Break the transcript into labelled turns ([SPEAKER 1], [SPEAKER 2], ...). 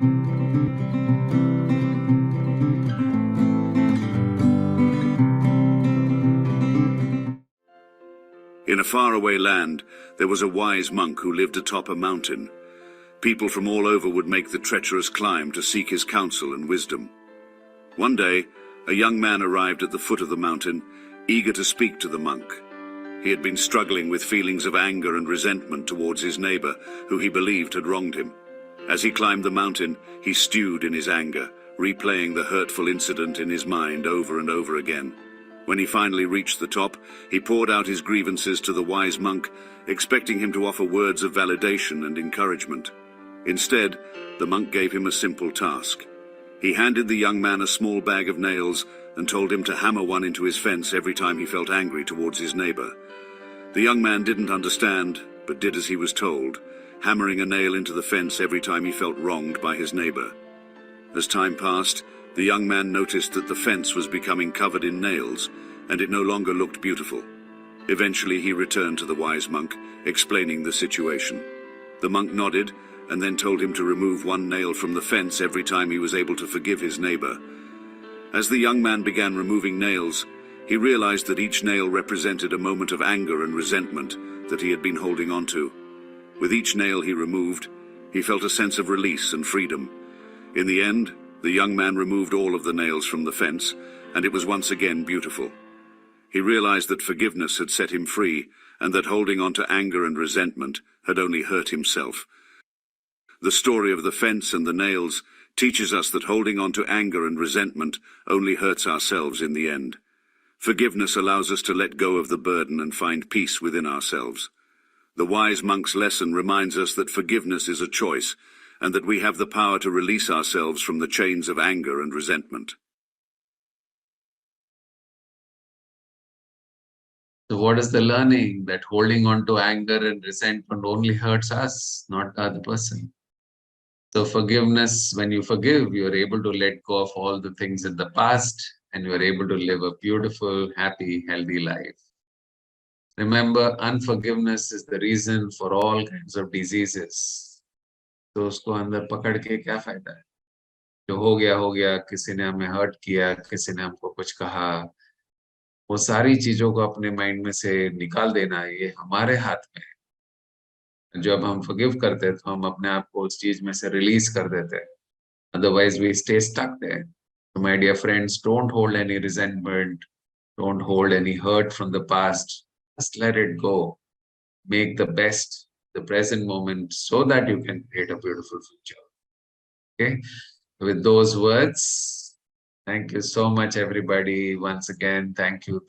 [SPEAKER 1] In a faraway land, there was a wise monk who lived atop a mountain. People from all over would make the treacherous climb to seek his counsel and wisdom. One day, a young man arrived at the foot of the mountain, eager to speak to the monk. He had been struggling with feelings of anger and resentment towards his neighbor, who he believed had wronged him. As he climbed the mountain, he stewed in his anger, replaying the hurtful incident in his mind over and over again. When he finally reached the top, he poured out his grievances to the wise monk, expecting him to offer words of validation and encouragement. Instead, the monk gave him a simple task. He handed the young man a small bag of nails and told him to hammer one into his fence every time he felt angry towards his neighbor. The young man didn't understand, but did as he was told, hammering a nail into the fence every time he felt wronged by his neighbor. As time passed, the young man noticed that the fence was becoming covered in nails, and it no longer looked beautiful. Eventually he returned to the wise monk, explaining the situation. The monk nodded, and then told him to remove one nail from the fence every time he was able to forgive his neighbor. As the young man began removing nails, he realized that each nail represented a moment of anger and resentment that he had been holding on to. With each nail he removed, he felt a sense of release and freedom. In the end, the young man removed all of the nails from the fence, and it was once again beautiful. He realized that forgiveness had set him free, and that holding on to anger and resentment had only hurt himself. The story of the fence and the nails teaches us that holding on to anger and resentment only hurts ourselves in the end. Forgiveness allows us to let go of the burden and find peace within ourselves. The wise monk's lesson reminds us that forgiveness is a choice, and that we have the power to release ourselves from the chains of anger and resentment.
[SPEAKER 2] So what is the learning? That holding on to anger and resentment only hurts us, not the other person. So forgiveness, when you forgive, you are able to let go of all the things in the past, and you are able to live a beautiful, happy, healthy life. Remember, unforgiveness is the reason for all kinds of diseases. तो उसको अंदर पकड़ के क्या फायदा है? जो हो गया, किसी ने हमें हर्ट किया, किसी ने हमको कुछ कहा, वो सारी चीजों को अपने माइंड में से निकाल देना, ये हमारे हाथ में है। जब हम फॉरगिव करते हैं तो हम अपने आप को उस चीज में से रिलीज कर देते हैं, otherwise we stay stuck there. So my dear friends, don't hold any resentment, don't hold any hurt from the past, just let it go. Make the best the present moment so that you can create a beautiful future. Okay, with those words, thank you so much everybody. Once again, thank you.